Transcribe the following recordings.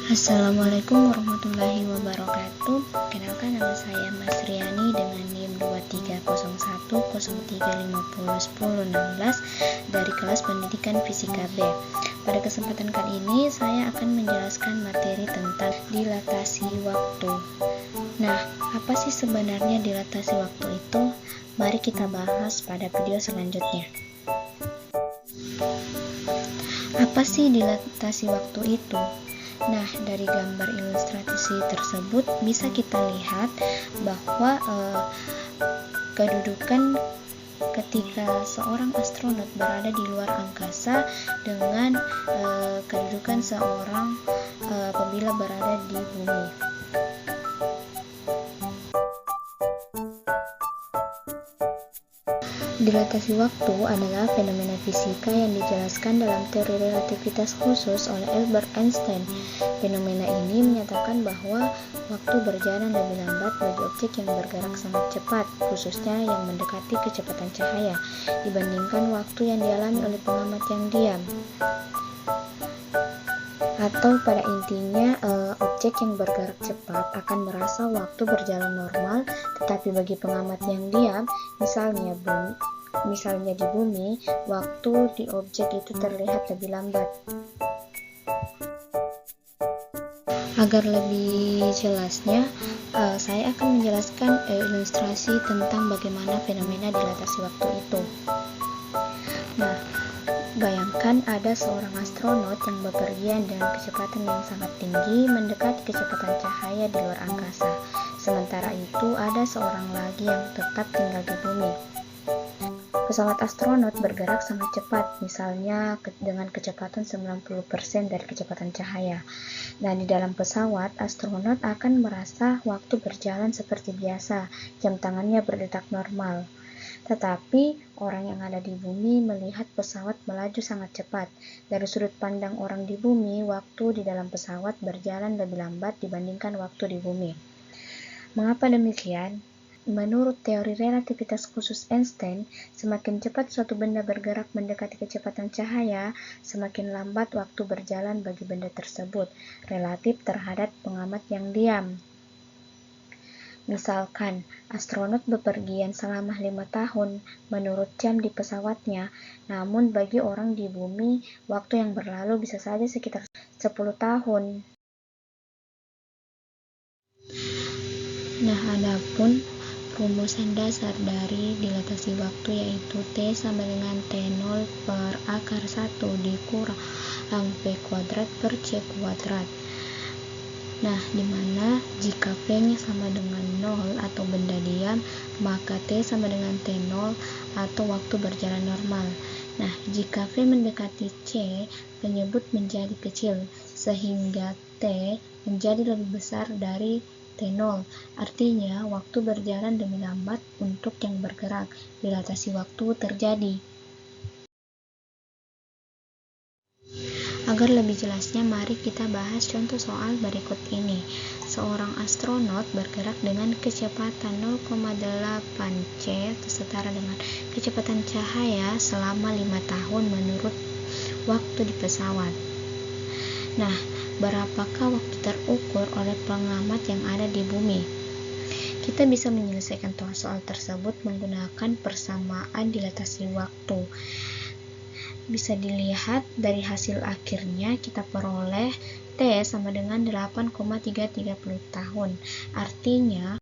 Assalamualaikum warahmatullahi wabarakatuh. Kenalkan, nama saya Mas Riani dengan NIM 230103501016 dari kelas pendidikan fisika B. Pada kesempatan kali ini saya akan menjelaskan materi tentang dilatasi waktu. Nah, apa sih sebenarnya dilatasi waktu itu? Mari kita bahas pada video selanjutnya. Apa sih dilatasi waktu itu? Nah, dari gambar ilustrasi tersebut bisa kita lihat bahwa kedudukan ketika seorang astronot berada di luar angkasa dengan kedudukan seorang apabila berada di bumi. Dilatasi waktu adalah fenomena fisika yang dijelaskan dalam teori relativitas khusus oleh Albert Einstein. Fenomena ini menyatakan bahwa waktu berjalan lebih lambat bagi objek yang bergerak sangat cepat, khususnya yang mendekati kecepatan cahaya, dibandingkan waktu yang dialami oleh pengamat yang diam. Atau pada intinya, objek yang bergerak cepat akan merasa waktu berjalan normal, tetapi bagi pengamat yang diam, misalnya di bumi, waktu di objek itu terlihat lebih lambat. Agar lebih jelasnya, saya akan menjelaskan ilustrasi tentang bagaimana fenomena dilatasi waktu itu. Nah, bayangkan ada seorang astronot yang bepergian dengan kecepatan yang sangat tinggi mendekati kecepatan cahaya di luar angkasa. Sementara itu, ada seorang lagi yang tetap tinggal di bumi. Pesawat astronot bergerak sangat cepat, misalnya dengan kecepatan 90% dari kecepatan cahaya. Dan di dalam pesawat, astronot akan merasa waktu berjalan seperti biasa, jam tangannya berdetak normal. Tetapi orang yang ada di bumi melihat pesawat melaju sangat cepat. Dari sudut pandang orang di bumi, waktu di dalam pesawat berjalan lebih lambat dibandingkan waktu di bumi. Mengapa demikian? Menurut teori relativitas khusus Einstein, semakin cepat suatu benda bergerak mendekati kecepatan cahaya, semakin lambat waktu berjalan bagi benda tersebut, relatif terhadap pengamat yang diam. Misalkan, astronot bepergian selama 5 tahun menurut jam di pesawatnya, namun bagi orang di bumi, waktu yang berlalu bisa saja sekitar 10 tahun. Nah, adapun rumusan dasar dari dilatasi waktu yaitu T sama dengan T0 per akar 1 dikurang P kuadrat per C kuadrat. Nah, dimana jika P-nya sama dengan 0 atau benda diam, maka T sama dengan T0 atau waktu berjalan normal. Nah, jika V mendekati C, penyebut menjadi kecil, sehingga T menjadi lebih besar dari T0, artinya waktu berjalan lebih lambat untuk yang bergerak. Dilatasi waktu terjadi. Agar lebih jelasnya, mari kita bahas contoh soal berikut ini. Seorang astronot bergerak dengan kecepatan 0,8 C atau setara dengan kecepatan cahaya selama 5 tahun menurut waktu di pesawat. Nah, berapakah waktu terukur oleh pengamat yang ada di bumi? Kita bisa menyelesaikan soal tersebut menggunakan persamaan dilatasi waktu. Bisa dilihat dari hasil akhirnya kita peroleh T sama dengan 8,330 tahun. Artinya,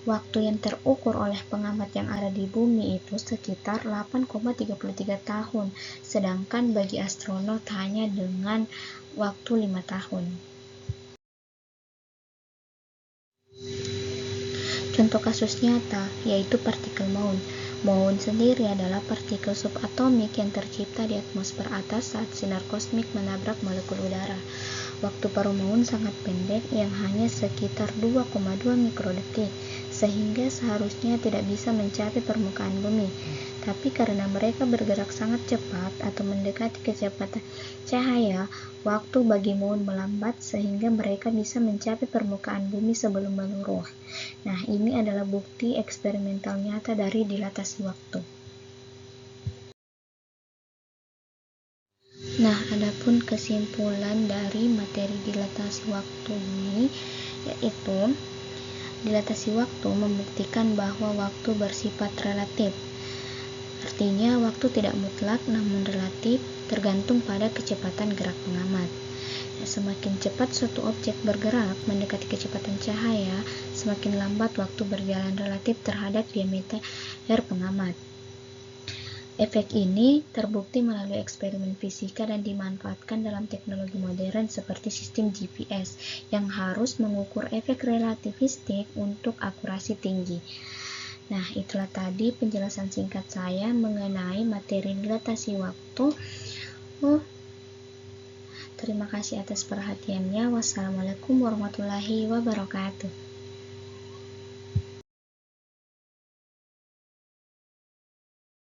waktu yang terukur oleh pengamat yang ada di bumi itu sekitar 8,33 tahun, sedangkan bagi astronot hanya dengan waktu 5 tahun. Contoh kasus nyata yaitu partikel muon. Muon sendiri adalah partikel subatomik yang tercipta di atmosfer atas saat sinar kosmik menabrak molekul udara. Waktu paruh muon sangat pendek yang hanya sekitar 2,2 mikrodetik, sehingga seharusnya tidak bisa mencapai permukaan bumi. Tapi karena mereka bergerak sangat cepat atau mendekati kecepatan cahaya, waktu bagi muon melambat sehingga mereka bisa mencapai permukaan bumi sebelum meluruh. Nah, ini adalah bukti eksperimental nyata dari dilatasi waktu. Nah, adapun kesimpulan dari materi dilatasi waktu ini yaitu dilatasi waktu membuktikan bahwa waktu bersifat relatif. Artinya, waktu tidak mutlak namun relatif, tergantung pada kecepatan gerak pengamat. Semakin cepat suatu objek bergerak mendekati kecepatan cahaya, semakin lambat waktu berjalan relatif terhadap diameter pengamat. Efek ini terbukti melalui eksperimen fisika dan dimanfaatkan dalam teknologi modern seperti sistem GPS yang harus mengukur efek relativistik untuk akurasi tinggi. Nah, itulah tadi penjelasan singkat saya mengenai materi dilatasi waktu. Terima kasih atas perhatiannya. Wassalamualaikum warahmatullahi wabarakatuh.